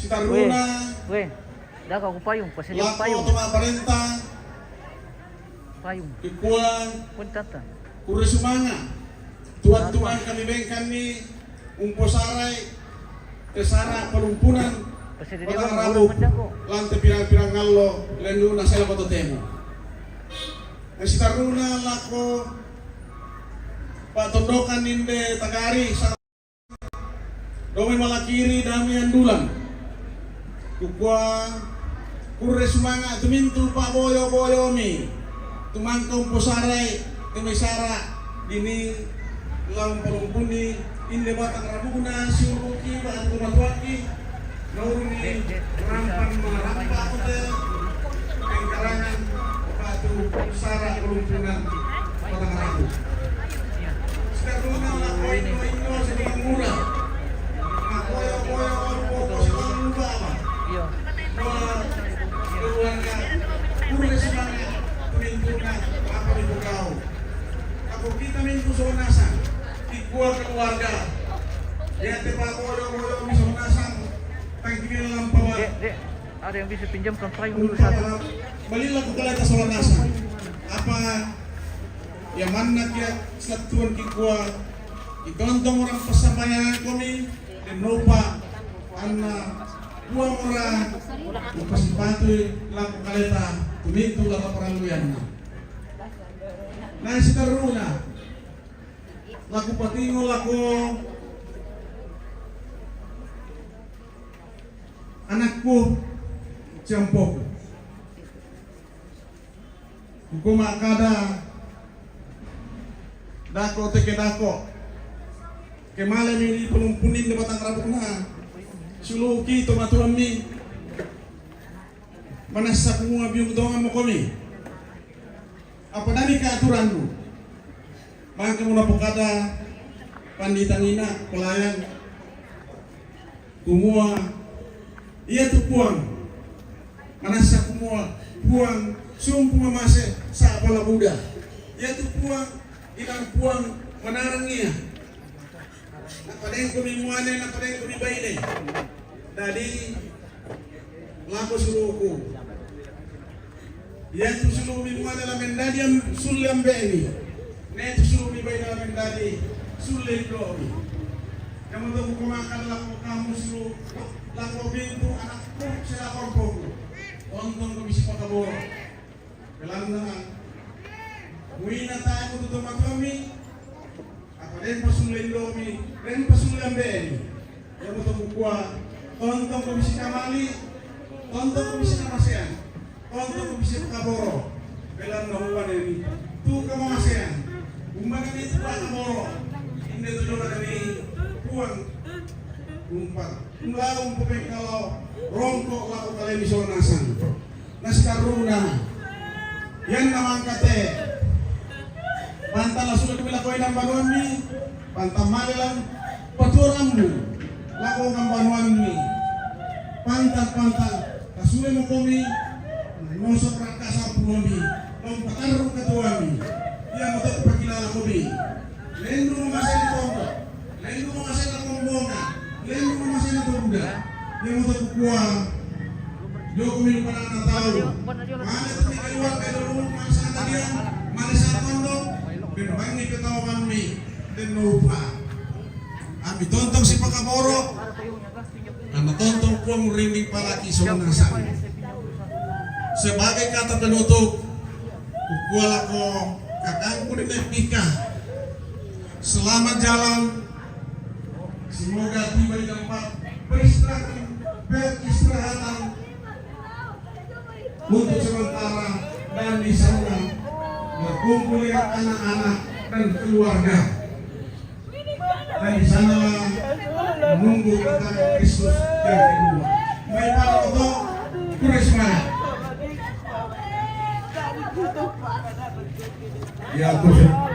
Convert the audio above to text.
si Taruna, Weh, dah kau payung, pasal dia lako payung. tuma parenta, Payung. kikuan, Pun tata. kure sumanga, tuan-tuan kami bengkan ni, umposaray, tesara pelumpunan, Pasal dia batang orang rabu, macam ko. lante pirang-pirang ngallo, lendu na sila koto temo. Si Taruna lako, patondokan ninde tagari sa Domi malakiri dami andulan. Kukwa kurre sumanga tumintu pa boyo mi. Tumangkong pusaray tumisara dini lang palumpuni inde batang rabuna siuruki ba tumatuaki. Nauruni rampan marampa ko de karangan batu pusara palumpunan batang rabu. Sekarang na ko ino sa mga mura. Iya. Ako kita minto sa unasan, ikuha keluarga. Ya tepa boyo misonasan, tangkil lang pawa. Dek, ada yang bisa pinjamkan payung dulu satu. Balilah ko kalata sa unasan. Apa yang mana kia satuan kikuha, itontong orang pasabayan kami, dan lupa anak buang orang pasipatu laku kaleta tumintu laku paraluyan na si Taruna laku patingo laku anakku jampok hukuma kada dako teke dako kemalam ini pelumpunin di batang rabuk na suluki tomatuan mi manasak semua biung dongan mo kami apa nani keaturan lu maka muna pokada panditangina pelayan kumua iya tu puang manasak semua puang sumpu mamase sa pala buda iya tu puang ilang puang manarang iya napadeng kami muane napadeng kami baine dari laku suruhku yang tu suruh minuman dalam mendadi yang sulam beni ne tu suruh mi bayi dalam mendadi sulam dobi kamu tu kumakan laku kamu suruh laku pintu anakku sila korpoku tonton kami si pakaboro kelandangan muina tayo tutup kami apa den pasulam dobi den pasulam beni kamu tu kuah tonton komisi kamali, tonton komisi kamasean, tonton komisi kaboro, belan nahuan ini, tu kamasean, umbangan itu kaboro, ini tu juga dari puang, umpat, ulang pemain kalau rongkok laku kalian misonasan, naskaruna, yang nama kate, pantal sudah dilakukan dalam baruan ni, pantal malelang paturambu. Lako ng banuan mi pantang kasuli mo kami nosok raka sa puami kung patarong katuwa mi iya mo tayo pagkilala ko mi lendo mo masay na tonto lendo mo masay na tombonga lendo mo masay na tobuda iya mo tayo kukuha yo kumino pa lang ng tao mana ito di kaluwag kayo doon mga sa talian mana sa tondo pinabang ni katawan mi then no pa Abi tontong si Pakaboro, ang tontong pong riming palaki sunasan. Sebagai kata penutup, kukuala ko kakangku di Pika. Selamat jalan, semoga tiba di tempat beristirahatan untuk sementara dan di sana berkumpul dengan anak-anak dan keluarga. Dan di sana menunggu kedatangan Kristus yang kedua. May para ito, Kurisma. Ya, Tuhan.